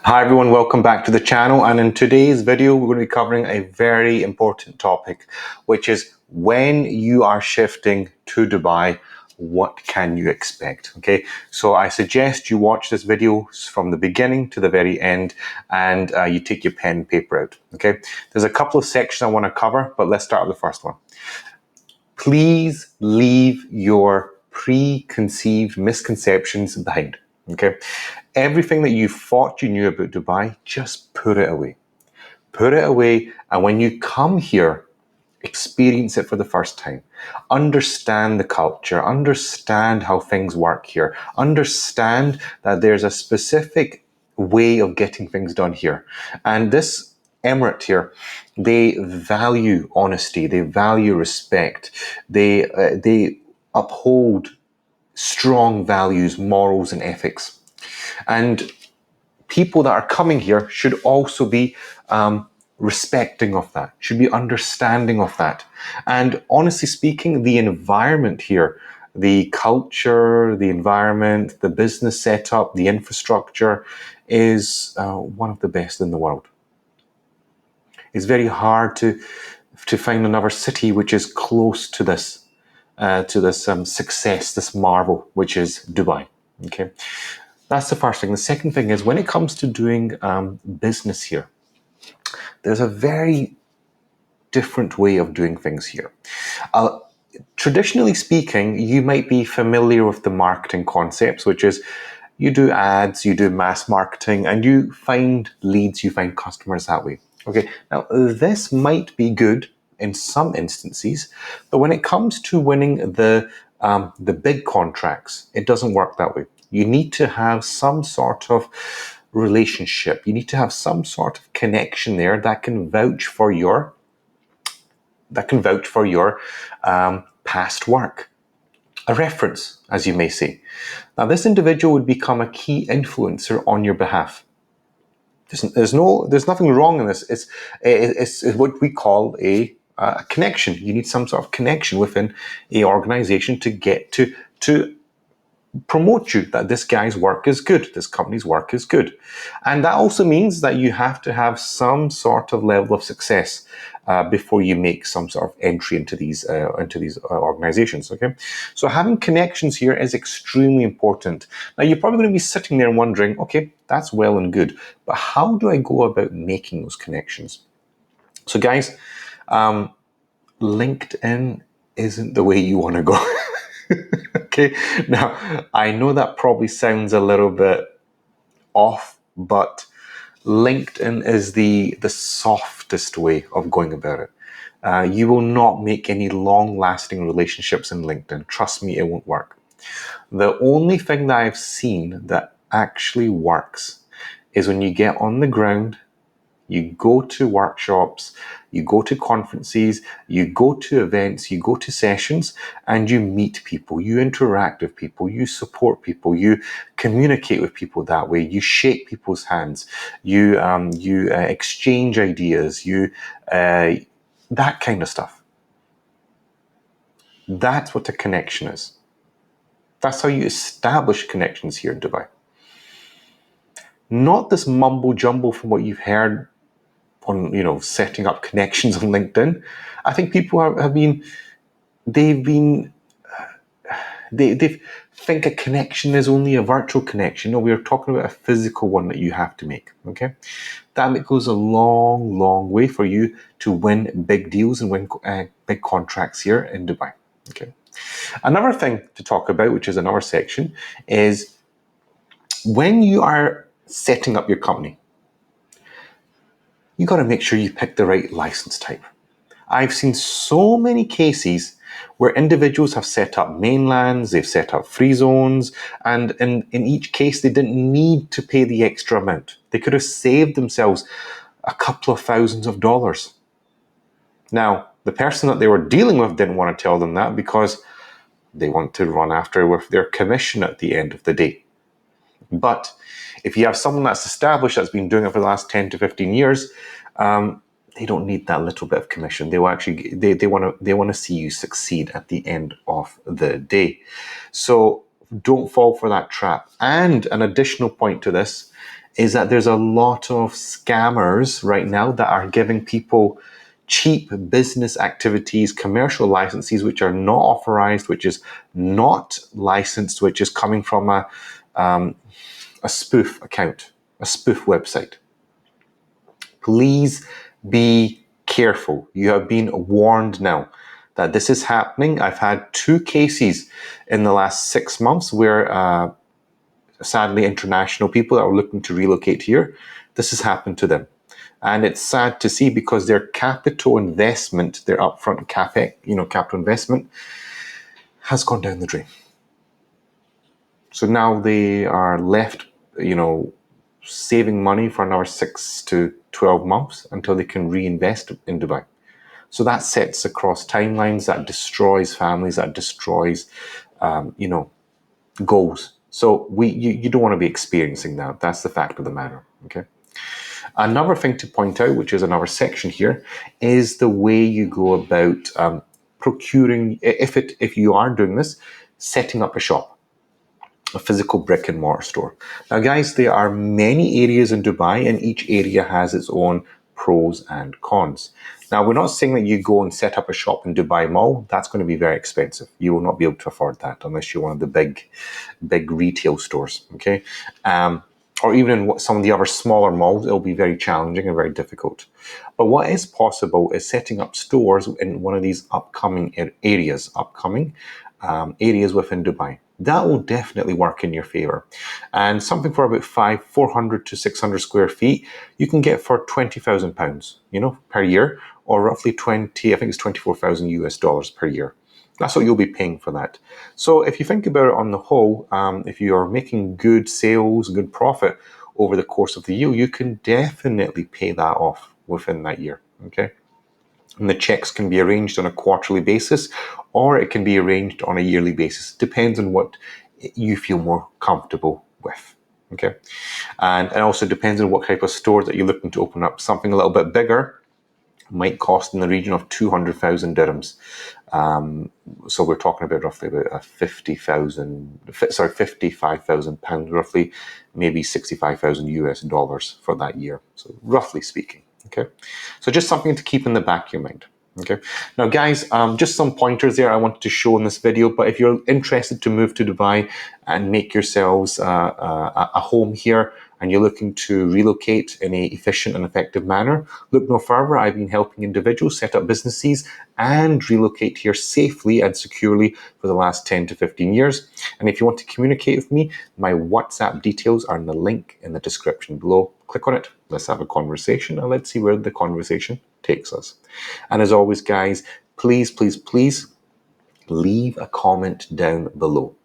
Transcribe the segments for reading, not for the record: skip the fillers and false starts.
Hi everyone, welcome back to the channel, and in today's video we're going to be covering a very important topic, which is when you are shifting to Dubai, what can you expect? Okay, so I suggest you watch this video from the beginning to the very end, and you take your pen and paper out. Okay, there's a couple of sections I want to cover, but let's start with the first one. Please leave your preconceived misconceptions behind. Okay, everything that you thought you knew about Dubai, just put it away. Put it away, and when you come here, experience it for the first time. Understand the culture, understand how things work here, understand that there's a specific way of getting things done here. And this emirate here, they value honesty, they value respect, they uphold strong values, morals, and ethics. And people that are coming here should also be respecting of that, should be understanding of that. And honestly speaking, the environment here, the culture, the environment, the business setup, the infrastructure is one of the best in the world. It's very hard to find another city which is close to this success, this marvel, which is Dubai. Okay. That's the first thing. The second thing is when it comes to doing business here, there's a very different way of doing things here. Traditionally speaking, you might be familiar with the marketing concepts, which is you do ads, you do mass marketing, and you find leads, you find customers that way. Okay, now this might be good in some instances, but when it comes to winning the big contracts, it doesn't work that way. You need to have some sort of relationship. You need to have some sort of connection there that can vouch for your past work. A reference, as you may say. Now, this individual would become a key influencer on your behalf. There's nothing wrong in this. It's what we call a connection. You need some sort of connection within a organization to get to promote you that this guy's work is good, this company's work is good. And that also means that you have to have some sort of level of success before you make some sort of entry into these organizations. Okay, so having connections here is extremely important. Now you're probably going to be sitting there wondering, okay, that's well and good, but how do I go about making those connections? So guys, LinkedIn isn't the way you want to go. Okay, now I know that probably sounds a little bit off, but LinkedIn is the softest way of going about it. You will not make any long-lasting relationships in LinkedIn. Trust me, it won't work. The only thing that I've seen that actually works is when you get on the ground, you go to workshops, you go to conferences, you go to events, you go to sessions, and you meet people, you interact with people, you support people, you communicate with people that way, you shake people's hands, you exchange ideas, that kind of stuff. That's what a connection is. That's how you establish connections here in Dubai. Not this mumbo jumbo from what you've heard on setting up connections on LinkedIn. I think people they think a connection is only a virtual connection. No, we're talking about a physical one that you have to make. Okay, that goes a long way for you to win big deals and win big contracts here in Dubai. Okay, another thing to talk about, which is another section, is when you are setting up your company, you got to make sure you pick the right license type. I've seen so many cases where individuals have set up mainlands, they've set up free zones, and in each case, they didn't need to pay the extra amount. They could have saved themselves a couple of thousands of dollars. Now, the person that they were dealing with didn't want to tell them that because they want to run after with their commission at the end of the day. But if you have someone that's established, that's been doing it for the last 10 to 15 years, they don't need that little bit of commission. They will actually they want to see you succeed at the end of the day. So don't fall for that trap. And an additional point to this is that there's a lot of scammers right now that are giving people cheap business activities, commercial licenses, which are not authorized, which is not licensed, which is coming from a spoof account, a spoof website. Please be careful. You have been warned now that this is happening. I've had 2 cases in the last 6 months where sadly international people that are looking to relocate here, this has happened to them. And it's sad to see because their capital investment, their upfront capex, capital investment, has gone down the drain. So now they are left, saving money for another 6 to 12 months until they can reinvest in Dubai. So that sets across timelines, that destroys families, that destroys, goals. So you don't want to be experiencing that. That's the fact of the matter. Okay. Another thing to point out, which is another section here, is the way you go about procuring. If you are doing this, setting up a shop, a physical brick and mortar store. Now, guys, there are many areas in Dubai, and each area has its own pros and cons. Now, we're not saying that you go and set up a shop in Dubai Mall. That's going to be very expensive. You will not be able to afford that unless you're one of the big retail stores. Okay. Or even in some of the other smaller malls, it'll be very challenging and very difficult. But what is possible is setting up stores in one of these upcoming areas within Dubai. That will definitely work in your favor. And something for about 400 to 600 square feet, you can get for £20,000, per year, or roughly 24,000 US dollars per year. That's what you'll be paying for that. So if you think about it on the whole, if you are making good sales, good profit over the course of the year, you can definitely pay that off within that year. Okay. And the checks can be arranged on a quarterly basis, or it can be arranged on a yearly basis. It depends on what you feel more comfortable with. Okay. And it also depends on what type of store that you're looking to open up. Something a little bit bigger might cost in the region of 200,000 dirhams. So we're talking about roughly about 55,000 pounds, roughly, maybe 65,000 US dollars for that year. So roughly speaking. Okay. So just something to keep in the back of your mind. Okay. Now, guys, just some pointers there I wanted to show in this video. But if you're interested to move to Dubai and make yourselves a home here, and you're looking to relocate in an efficient and effective manner, look no further. I've been helping individuals set up businesses and relocate here safely and securely for the last 10 to 15 years. And if you want to communicate with me, my WhatsApp details are in the link in the description below. Click on it. Let's have a conversation, and let's see where the conversation takes us. And as always, guys, please, please, please leave a comment down below.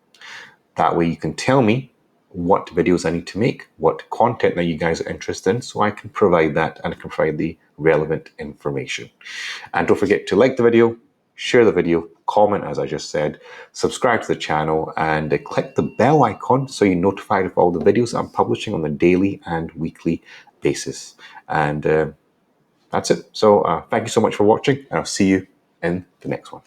That way you can tell me what videos I need to make, what content that you guys are interested in, so I can provide that and I can provide the relevant information. And don't forget to like the video, share the video, comment as I just said, subscribe to the channel, and click the bell icon so you're notified of all the videos I'm publishing on a daily and weekly basis. And that's it. So thank you so much for watching, and I'll see you in the next one.